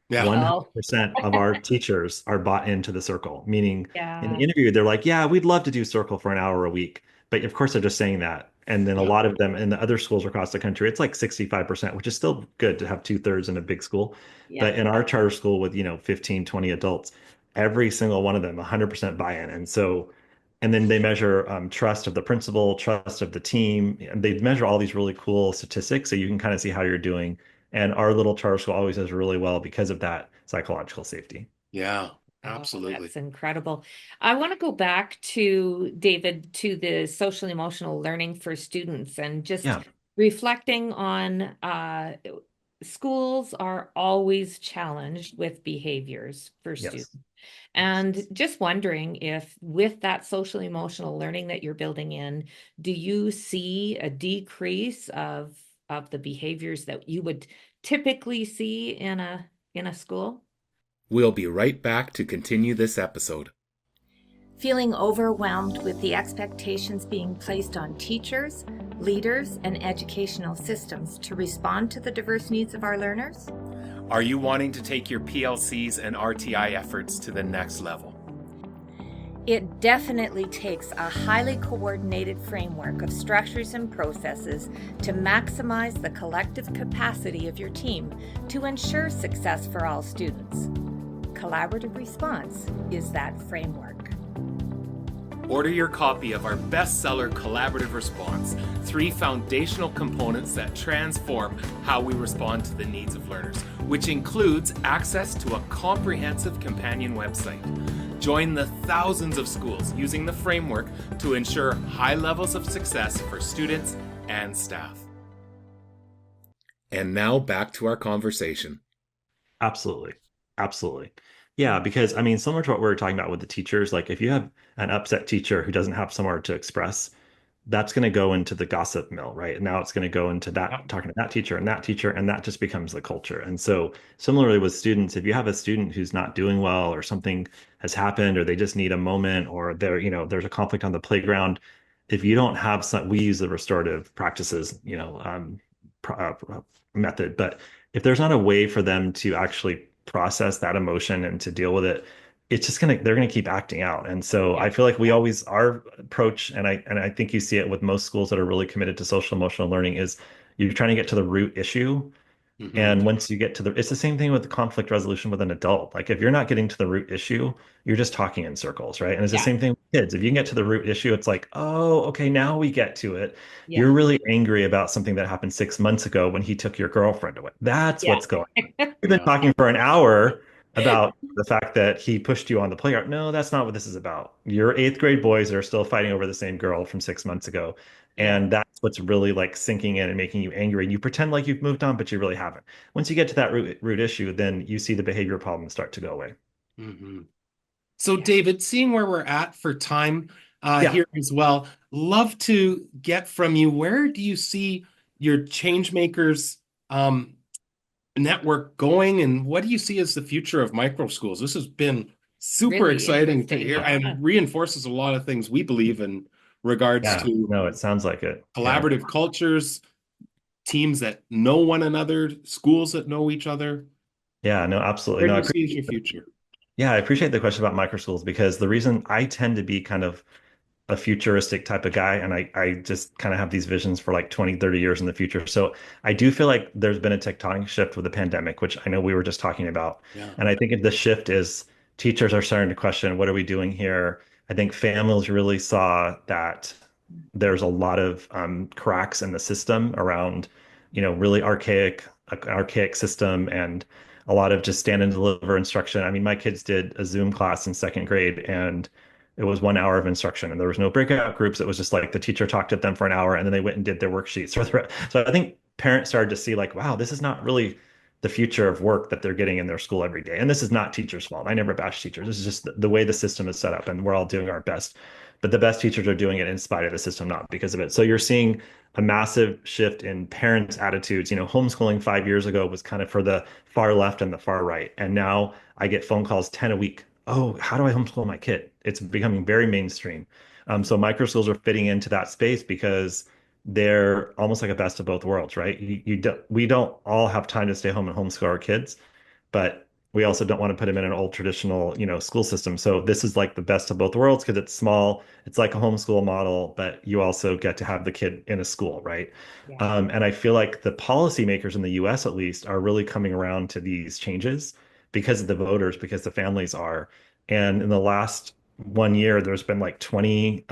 Yeah. 100% of our teachers are bought into the circle, meaning in the Yeah. interview, they're like, yeah, we'd love to do circle for an hour a week. But of course, they're just saying that. And then a Yeah. lot of them in the other schools across the country, it's like 65%, which is still good to have 2/3 in a big school. Yeah. But in our charter school with, 15, 20 adults, every single one of them, 100% buy-in. And then they measure trust of the principal, trust of the team. And they measure all these really cool statistics so you can kind of see how you're doing. And our little charter school always does really well because of that psychological safety. Yeah. Oh, Absolutely. that's incredible. I want to go back to David to the social emotional learning for students and just Yeah. reflecting on schools are always challenged with behaviors for Yes. students. Yes. And just wondering if with that social emotional learning that you're building in, do you see a decrease of the behaviors that you would typically see in a school? We'll be right back to continue this episode. feeling overwhelmed with the expectations being placed on teachers, leaders, and educational systems to respond to the diverse needs of our learners? Are you wanting to take your PLCs and RTI efforts to the next level? It definitely takes a highly coordinated framework of structures and processes to maximize the collective capacity of your team to ensure success for all students. Collaborative Response is that framework. Order your copy of our bestseller, Collaborative Response, 3 foundational components that transform how we respond to the needs of learners, which includes access to a comprehensive companion website. Join the thousands of schools using the framework to ensure high levels of success for students and staff. And now back to our conversation. Absolutely. Absolutely. Yeah, because I mean, similar to what we were talking about with the teachers, like if you have an upset teacher who doesn't have somewhere to express, that's going to go into the gossip mill, right? And now it's going to go into that, talking to that teacher, and that just becomes the culture. And so, similarly with students, if you have a student who's not doing well, or something has happened, or they just need a moment, or there's a conflict on the playground, if you don't have some, we use the restorative practices, method, but if there's not a way for them to actually process that emotion and to deal with it, they're gonna keep acting out. And so I feel like our approach, and I think you see it with most schools that are really committed to social emotional learning, is you're trying to get to the root issue. Mm-hmm. And once you get to it's the same thing with conflict resolution with an adult. Like if you're not getting to the root issue, you're just talking in circles, right? And it's the same thing with kids. If you can get to the root issue, it's like, oh, okay, now we get to it. Yeah. You're really angry about something that happened 6 months ago when he took your girlfriend away. That's what's going on. We've been talking for an hour about the fact that he pushed you on the playground. No, that's not what this is about. Your eighth grade boys are still fighting over the same girl from 6 months ago. And that's what's really like sinking in and making you angry. And you pretend like you've moved on, but you really haven't. Once you get to that root issue, then you see the behavior problems start to go away. Mm-hmm. So, David, seeing where we're at for time here as well, love to get from you, where do you see your Changemakers network going, and what do you see as the future of micro schools? This has been super Really exciting to hear, interesting. and reinforces a lot of things we believe in regards to No, it sounds like it. collaborative cultures, teams that know one another, schools that know each other. Yeah, no, absolutely. Where No, do I you see as appreciate your future? Yeah, I appreciate the question about micro schools, because the reason I tend to be kind of a futuristic type of guy, and I just kind of have these visions for like 20, 30 years in the future. So I do feel like there's been a tectonic shift with the pandemic, which I know we were just talking about. Yeah. And I think if the shift is teachers are starting to question, what are we doing here? I think families really saw that there's a lot of cracks in the system around, really archaic system, and a lot of just stand and deliver instruction. I mean, my kids did a Zoom class in second grade, and it was 1 hour of instruction, and there was no breakout groups. It was just like the teacher talked to them for an hour, and then they went and did their worksheets. So I think parents started to see like, wow, this is not really the future of work that they're getting in their school every day. And this is not teachers' fault. I never bash teachers. This is just the way the system is set up, and we're all doing our best. But the best teachers are doing it in spite of the system, not because of it. So you're seeing a massive shift in parents' attitudes. Homeschooling 5 years ago was kind of for the far left and the far right. And now I get phone calls 10 a week. Oh, how do I homeschool my kid? It's becoming very mainstream. So micro schools are fitting into that space because they're almost like a best of both worlds, right? We don't all have time to stay home and homeschool our kids, but we also don't want to put them in an old traditional, school system. So this is like the best of both worlds because it's small. It's like a homeschool model, but you also get to have the kid in a school, right? And I feel like the policymakers in the US, at least, are really coming around to these changes because of the voters, because the families are. And in the last 1 year, there's been like 20,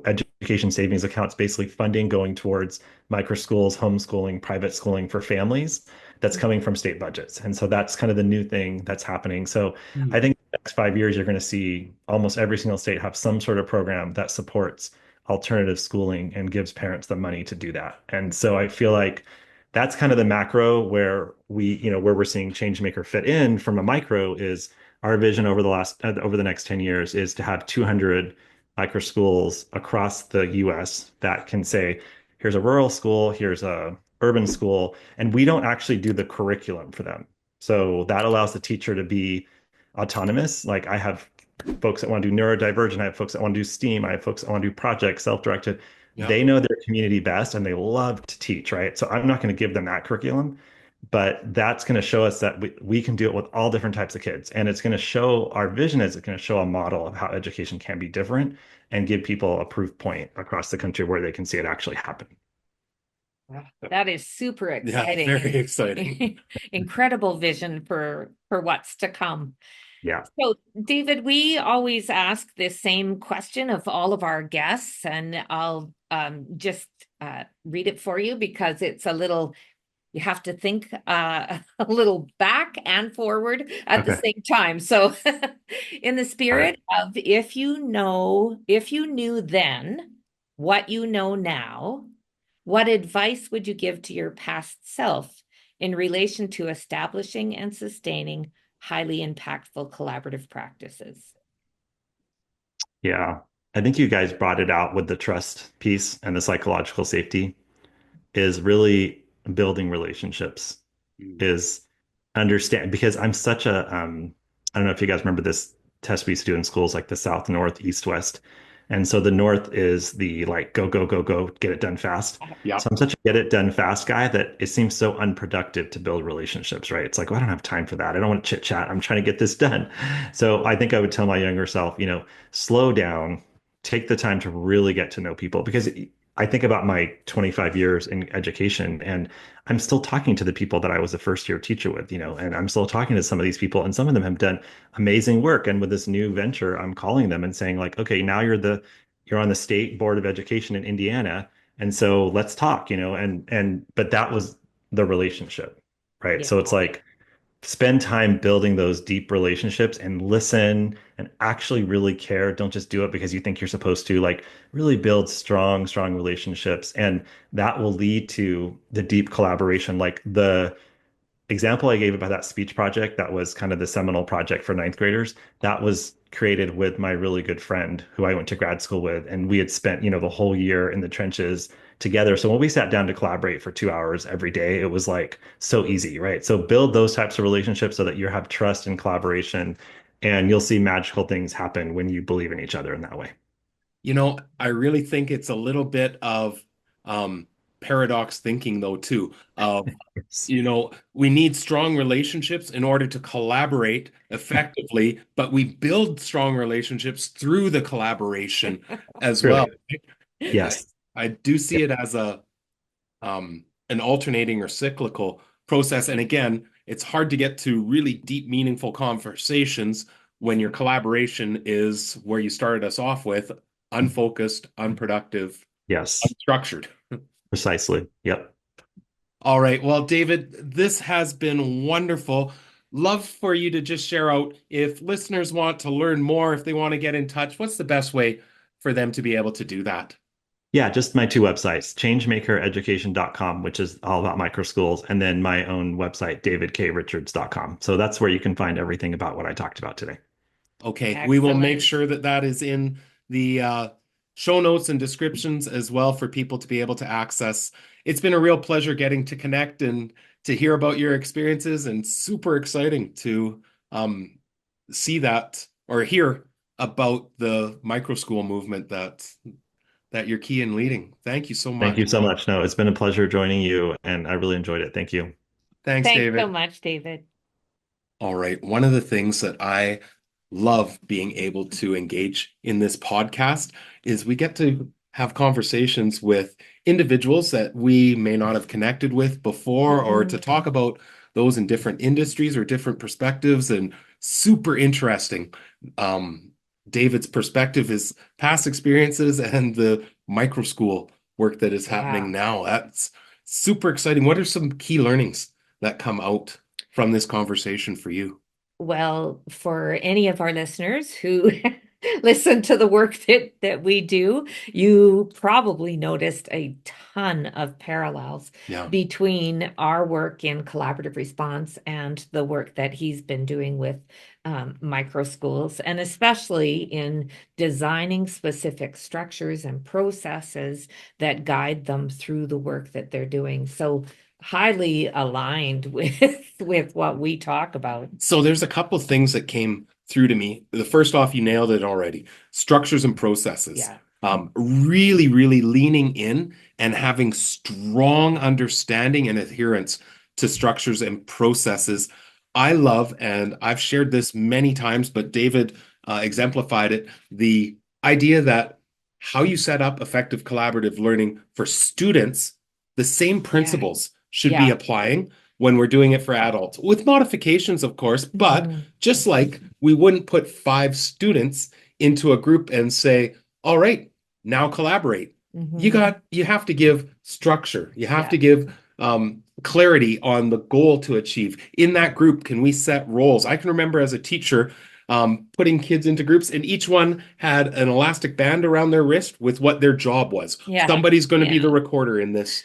education savings accounts, basically funding going towards micro schools, homeschooling, private schooling for families that's coming from state budgets. And so that's kind of the new thing that's happening. So I think the next 5 years, you're going to see almost every single state have some sort of program that supports alternative schooling and gives parents the money to do that. And so I feel like that's kind of the macro where where we're seeing Changemaker fit in. From a micro, is our vision over the next 10 years is to have 200 micro schools across the US that can say, here's a rural school, here's a urban school, and we don't actually do the curriculum for them. So that allows the teacher to be autonomous. Like I have folks that want to do neurodivergent. I have folks that want to do STEAM. I have folks that want to do projects, self-directed. Yeah. They know their community best and they love to teach, right? So I'm not going to give them that curriculum, but that's going to show us that we can do it with all different types of kids. And it's going to show our vision is it's going to show a model of how education can be different and give people a proof point across the country where they can see it actually happen. That is super exciting. Yeah, very exciting. Incredible vision for what's to come. Yeah. So, David, we always ask this same question of all of our guests, and I'll just read it for you because it's a little, you have to think a little back and forward at the same time. So, in the spirit of if you knew then what you know now, what advice would you give to your past self in relation to establishing and sustaining highly impactful collaborative practices? Yeah. I think you guys brought it out with the trust piece and the psychological safety is really building relationships, is understand because I'm such a I don't know if you guys remember this test we used to do in schools like the South, North, East, West. And so the North is the like go, go, go, go, get it done fast. Yeah. So I'm such a get it done fast guy that it seems so unproductive to build relationships, right? It's like, well, I don't have time for that. I don't want to chit chat. I'm trying to get this done. So I think I would tell my younger self, slow down, take the time to really get to know people because I think about my 25 years in education and I'm still talking to the people that I was a first year teacher with, and I'm still talking to some of these people and some of them have done amazing work. And with this new venture, I'm calling them and saying like, okay, now you're on the state board of education in Indiana. And so let's talk, but that was the relationship, right? Yeah. So it's like, spend time building those deep relationships and listen and actually really care. Don't just do it because you think you're supposed to, like really build strong, strong relationships. And that will lead to the deep collaboration. Like the example I gave about that speech project, that was kind of the seminal project for ninth graders. That was created with my really good friend who I went to grad school with. And we had spent, the whole year in the trenches together. So when we sat down to collaborate for 2 hours every day, it was like so easy, right? So build those types of relationships so that you have trust and collaboration, and you'll see magical things happen when you believe in each other in that way. I really think it's a little bit of paradox thinking, though, too. We need strong relationships in order to collaborate effectively, but we build strong relationships through the collaboration as well. Yes. I do see it as an alternating or cyclical process. And again, it's hard to get to really deep, meaningful conversations when your collaboration is where you started us off with, unfocused, unproductive, Yes. unstructured. Precisely. Yep. All right. Well, David, this has been wonderful. Love for you to just share out if listeners want to learn more, if they want to get in touch, what's the best way for them to be able to do that? Yeah, just my two websites, changemakereducation.com, which is all about micro schools, and then my own website, davidkrichards.com. So that's where you can find everything about what I talked about today. Okay. Excellent. We will make sure that is in the show notes and descriptions as well for people to be able to access. It's been a real pleasure getting to connect and to hear about your experiences, and super exciting to see that or hear about the micro school movement that you're key in leading. Thank you so much. Thank you so much. No, it's been a pleasure joining you, and I really enjoyed it. Thank you. Thanks, David. so much, David. All right. One of the things that I love being able to engage in this podcast is we get to have conversations with individuals that we may not have connected with before, or to talk about those in different industries or different perspectives, and super interesting. David's perspective is past experiences and the micro school work that is happening now. That's super exciting. What are some key learnings that come out from this conversation for you? Well, for any of our listeners who listen to the work that we do, you probably noticed a ton of parallels between our work in collaborative response and the work that he's been doing with micro schools, and especially in designing specific structures and processes that guide them through the work that they're doing. So highly aligned with what we talk about. So there's a couple things that came through to me. The first off, you nailed it already. Structures and processes. Yeah. Really, really leaning in and having strong understanding and adherence to structures and processes. I love, and I've shared this many times, but David exemplified it, the idea that how you set up effective collaborative learning for students, the same principles should be applying when we're doing it for adults, with modifications, of course, but just like we wouldn't put 5 students into a group and say, all right, now collaborate. You have to give structure. You have to give clarity on the goal to achieve. In that group, can we set roles? I can remember as a teacher putting kids into groups, and each one had an elastic band around their wrist with what their job was. Somebody's going to be the recorder in this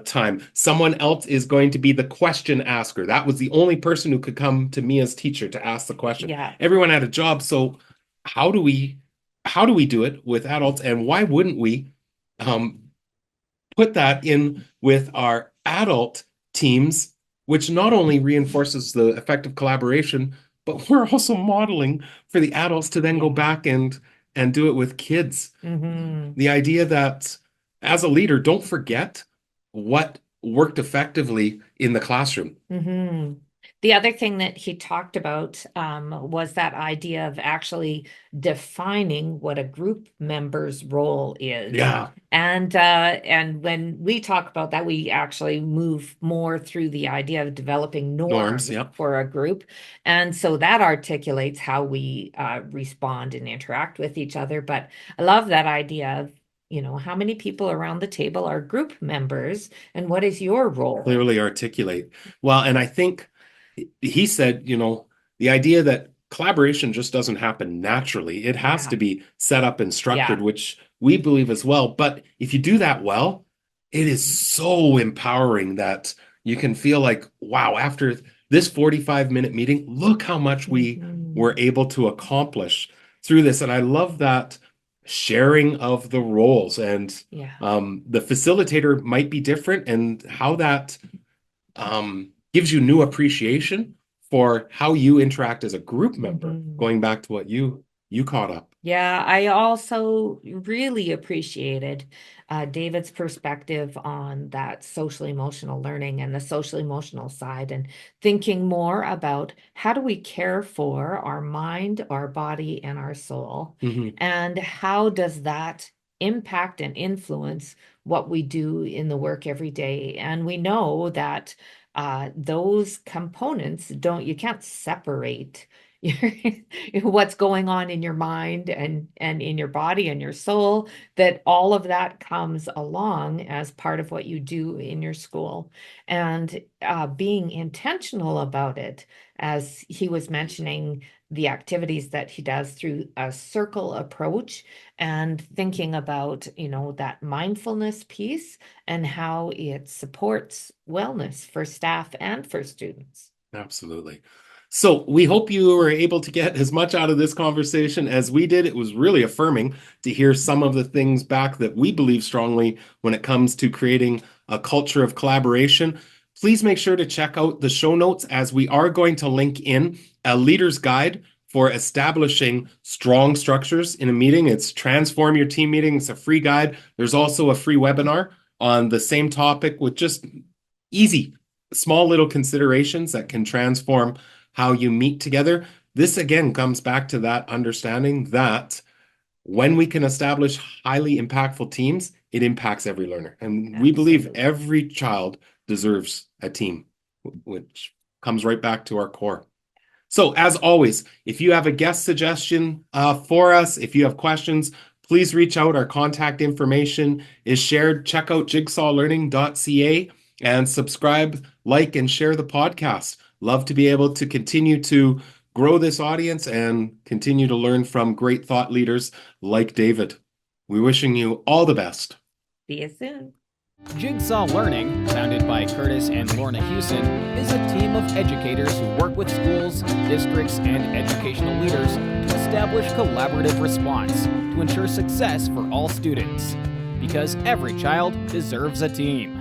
time. Someone else is going to be the question asker. That was the only person who could come to me as teacher to ask the question. Everyone had a job. So how do we do it with adults, and why wouldn't we put that in with our adult teams, which not only reinforces the effective collaboration, but we're also modeling for the adults to then go back and do it with kids. The idea that as a leader, don't forget what worked effectively in the classroom. The other thing that he talked about was that idea of actually defining what a group member's role is. And when we talk about that, we actually move more through the idea of developing norms for a group. And so that articulates how we respond and interact with each other. But I love that idea of, how many people around the table are group members, and what is your role? Clearly articulate. Well, and I think he said, the idea that collaboration just doesn't happen naturally. It has to be set up and structured, which we believe as well. But if you do that well, it is so empowering that you can feel like, wow, after this 45-minute meeting, look how much we were able to accomplish through this. And I love that sharing of the roles, and the facilitator might be different, and how that gives you new appreciation for how you interact as a group member, going back to what you caught up. Yeah, I also really appreciated David's perspective on that social emotional learning and the social emotional side, and thinking more about how do we care for our mind, our body, and our soul, and how does that impact and influence what we do in the work every day. And we know that those components you can't separate what's going on in your mind and in your body and your soul, that all of that comes along as part of what you do in your school. And being intentional about it, as he was mentioning the activities that he does through a circle approach, and thinking about, that mindfulness piece and how it supports wellness for staff and for students. Absolutely. So we hope you were able to get as much out of this conversation as we did. It was really affirming to hear some of the things back that we believe strongly when it comes to creating a culture of collaboration. Please make sure to check out the show notes, as we are going to link in a leader's guide for establishing strong structures in a meeting. It's Transform Your Team Meeting. It's a free guide. There's also a free webinar on the same topic with just easy, small little considerations that can transform how you meet together. This again comes back to that understanding that when we can establish highly impactful teams, it impacts every learner. And we believe every child deserves a team, which comes right back to our core. So as always, if you have a guest suggestion for us, if you have questions, please reach out. Our contact information is shared. Check out jigsawlearning.ca and subscribe, like, and share the podcast. Love to be able to continue to grow this audience and continue to learn from great thought leaders like David. We're wishing you all the best. See you soon. Jigsaw Learning, founded by Kurtis and Lorna Hewson, is a team of educators who work with schools, districts, and educational leaders to establish collaborative response to ensure success for all students. Because every child deserves a team.